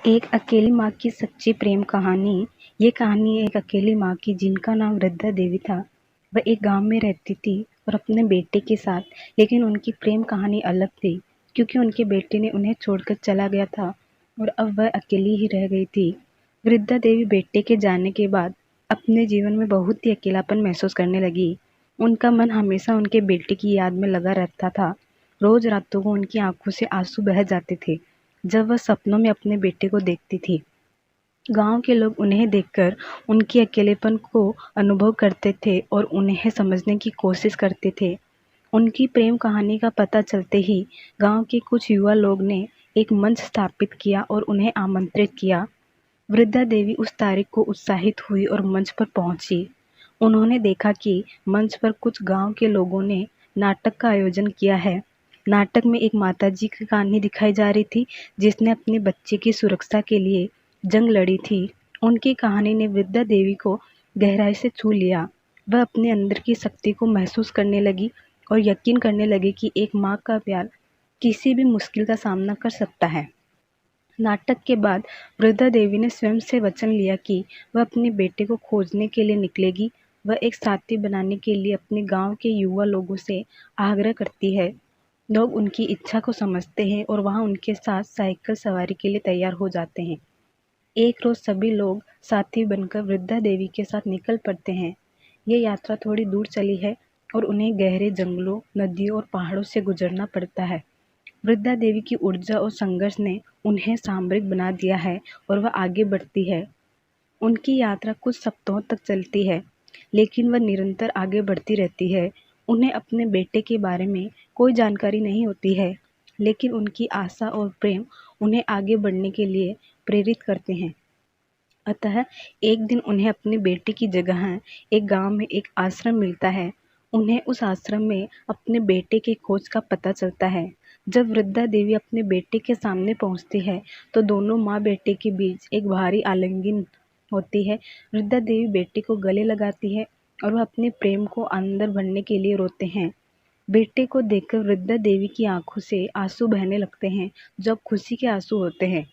एक अकेली माँ की सच्ची प्रेम कहानी। ये कहानी है एक अकेली माँ की जिनका नाम वृद्धा देवी था। वह एक गांव में रहती थी और अपने बेटे के साथ, लेकिन उनकी प्रेम कहानी अलग थी क्योंकि उनके बेटे ने उन्हें छोड़कर चला गया था और अब वह अकेली ही रह गई थी। वृद्धा देवी बेटे के जाने के बाद अपने जीवन में बहुत ही अकेलापन महसूस करने लगी। उनका मन हमेशा उनके बेटे की याद में लगा रहता था। रोज रातों को उनकी आंखों से आंसू बह जाते थे जब वह सपनों में अपने बेटे को देखती थी। गांव के लोग उन्हें देखकर उनके अकेलेपन को अनुभव करते थे और उन्हें समझने की कोशिश करते थे। उनकी प्रेम कहानी का पता चलते ही गांव के कुछ युवा लोग ने एक मंच स्थापित किया और उन्हें आमंत्रित किया। वृद्धा देवी उस तारीख को उत्साहित हुई और मंच पर पहुंची। उन्होंने देखा कि मंच पर कुछ गांव के लोगों ने नाटक का आयोजन किया है। नाटक में एक माताजी की कहानी दिखाई जा रही थी जिसने अपने बच्चे की सुरक्षा के लिए जंग लड़ी थी। उनकी कहानी ने वृद्धा देवी को गहराई से छू लिया। वह अपने अंदर की शक्ति को महसूस करने लगी और यकीन करने लगी कि एक माँ का प्यार किसी भी मुश्किल का सामना कर सकता है। नाटक के बाद वृद्धा देवी ने स्वयं से वचन लिया कि वह अपने बेटे को खोजने के लिए निकलेगी। वह एक साथी बनाने के लिए अपने गांव के युवा लोगों से आग्रह करती है। लोग उनकी इच्छा को समझते हैं और वहां उनके साथ साइकिल सवारी के लिए तैयार हो जाते हैं। एक रोज सभी लोग साथी बनकर वृद्धा देवी के साथ निकल पड़ते हैं। ये यात्रा थोड़ी दूर चली है और उन्हें गहरे जंगलों, नदियों और पहाड़ों से गुजरना पड़ता है। वृद्धा देवी की ऊर्जा और संघर्ष ने उन्हें सामरिक बना दिया है और वह आगे बढ़ती है। उनकी यात्रा कुछ सप्ताहों तक चलती है, लेकिन वह निरंतर आगे बढ़ती रहती है। उन्हें अपने बेटे के बारे में कोई जानकारी नहीं होती है, लेकिन उनकी आशा और प्रेम उन्हें आगे बढ़ने के लिए प्रेरित करते हैं। अतः एक दिन उन्हें अपने बेटे की जगह एक गांव में एक आश्रम मिलता है। उन्हें उस आश्रम में अपने बेटे के खोज का पता चलता है। जब वृद्धा देवी अपने बेटे के सामने पहुंचती है तो दोनों माँ बेटे के बीच एक भारी आलिंगन होती है। वृद्धा देवी बेटे को गले लगाती है और वह अपने प्रेम को अंदर भरने के लिए रोते हैं। बेटे को देखकर वृद्धा देवी की आंखों से आंसू बहने लगते हैं, जो अब खुशी के आंसू होते हैं।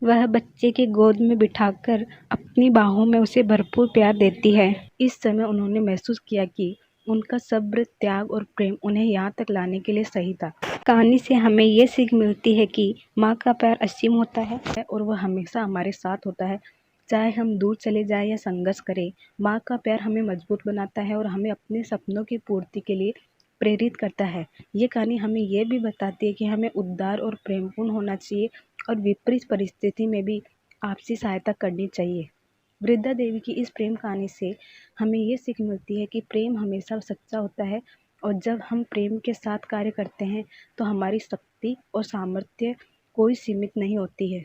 वह बच्चे के गोद में बिठाकर अपनी बाहों में उसे भरपूर प्यार देती है। इस समय उन्होंने महसूस किया कि उनका सब्र, त्याग और प्रेम उन्हें यहाँ तक लाने के लिए सही था। कहानी से हमें ये सीख मिलती है कि माँ का प्यार असीम होता है और वह हमेशा हमारे साथ होता है। चाहे हम दूर चले जाएं या संघर्ष करें, माँ का प्यार हमें मजबूत बनाता है और हमें अपने सपनों की पूर्ति के लिए प्रेरित करता है। ये कहानी हमें ये भी बताती है कि हमें उदार और प्रेमपूर्ण होना चाहिए और विपरीत परिस्थिति में भी आपसी सहायता करनी चाहिए। वृद्धा देवी की इस प्रेम कहानी से हमें ये सीख मिलती है कि प्रेम हमेशा सच्चा होता है और जब हम प्रेम के साथ कार्य करते हैं तो हमारी शक्ति और सामर्थ्य कोई सीमित नहीं होती है।